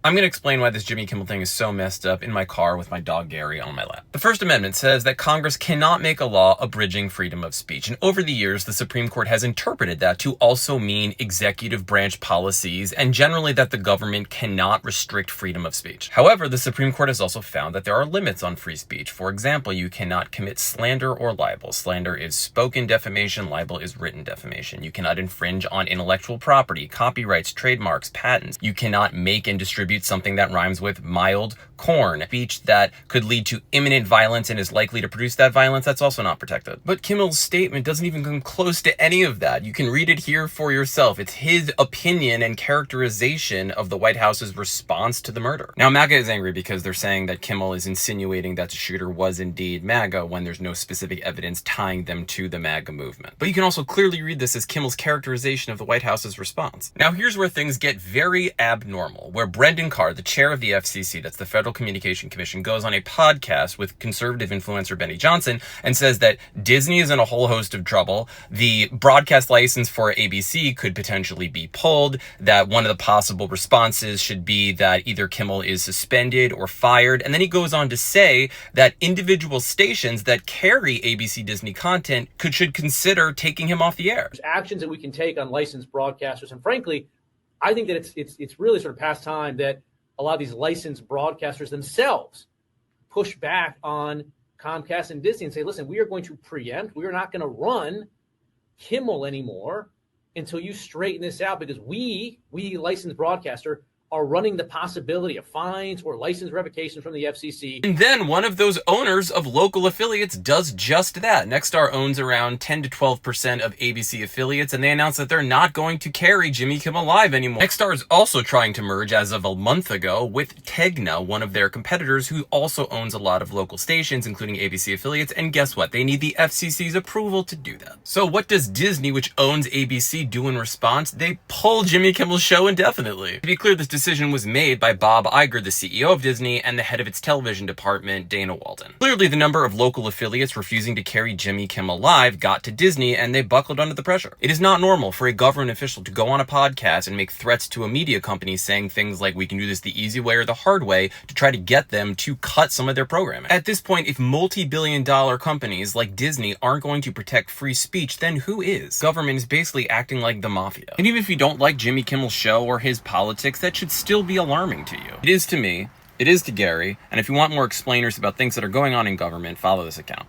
I'm going to explain why this Jimmy Kimmel thing is so messed up in my car with my dog Gary on my lap. The First Amendment says that Congress cannot make a law abridging freedom of speech. And over the years, the Supreme Court has interpreted that to also mean executive branch policies and generally that the government cannot restrict freedom of speech. However, the Supreme Court has also found that there are limits on free speech. For example, you cannot commit slander or libel. Slander is spoken defamation, libel is written defamation. You cannot infringe on intellectual property, copyrights, trademarks, patents. You cannot make and distribute something that rhymes with mild corn. Speech that could lead to imminent violence and is likely to produce that violence, that's also not protected. But Kimmel's statement doesn't even come close to any of that. You can read it here for yourself. It's his opinion and characterization of the White House's response to the murder. Now, MAGA is angry because they're saying that Kimmel is insinuating that the shooter was indeed MAGA when there's no specific evidence tying them to the MAGA movement. But you can also clearly read this as Kimmel's characterization of the White House's response. Now, here's where things get very abnormal, where Brendan Carr, the chair of the FCC, that's the Federal Communication Commission, goes on a podcast with conservative influencer Benny Johnson and says that Disney is in a whole host of trouble. The broadcast license for ABC could potentially be pulled, that one of the possible responses should be that either Kimmel is suspended or fired. And then he goes on to say that individual stations that carry ABC Disney content should consider taking him off the air. There's actions that we can take on licensed broadcasters. And frankly, I think that it's really sort of past time that a lot of these licensed broadcasters themselves push back on Comcast and Disney and say, listen, we are going to preempt. We are not going to run Kimmel anymore until you straighten this out, because we licensed broadcaster, are running the possibility of fines or license revocations from the FCC. And then one of those owners of local affiliates does just that. Nexstar owns around 10 to 12% of ABC affiliates, and they announced that they're not going to carry Jimmy Kimmel Live anymore. Nexstar is also trying to merge as of a month ago with Tegna, one of their competitors who also owns a lot of local stations, including ABC affiliates. And guess what? They need the FCC's approval to do that. So what does Disney, which owns ABC, do in response? They pull Jimmy Kimmel's show indefinitely. To be clear, this decision was made by Bob Iger, the CEO of Disney, and the head of its television department, Dana Walden. Clearly, the number of local affiliates refusing to carry Jimmy Kimmel Live got to Disney, and they buckled under the pressure. It is not normal for a government official to go on a podcast and make threats to a media company saying things like, we can do this the easy way or the hard way, to try to get them to cut some of their programming. At this point, if multi-billion-dollar companies like Disney aren't going to protect free speech, then who is? Government is basically acting like the mafia. And even if you don't like Jimmy Kimmel's show or his politics, that should still be alarming to you. It is to me, it is to Gary, and if you want more explainers about things that are going on in government, follow this account.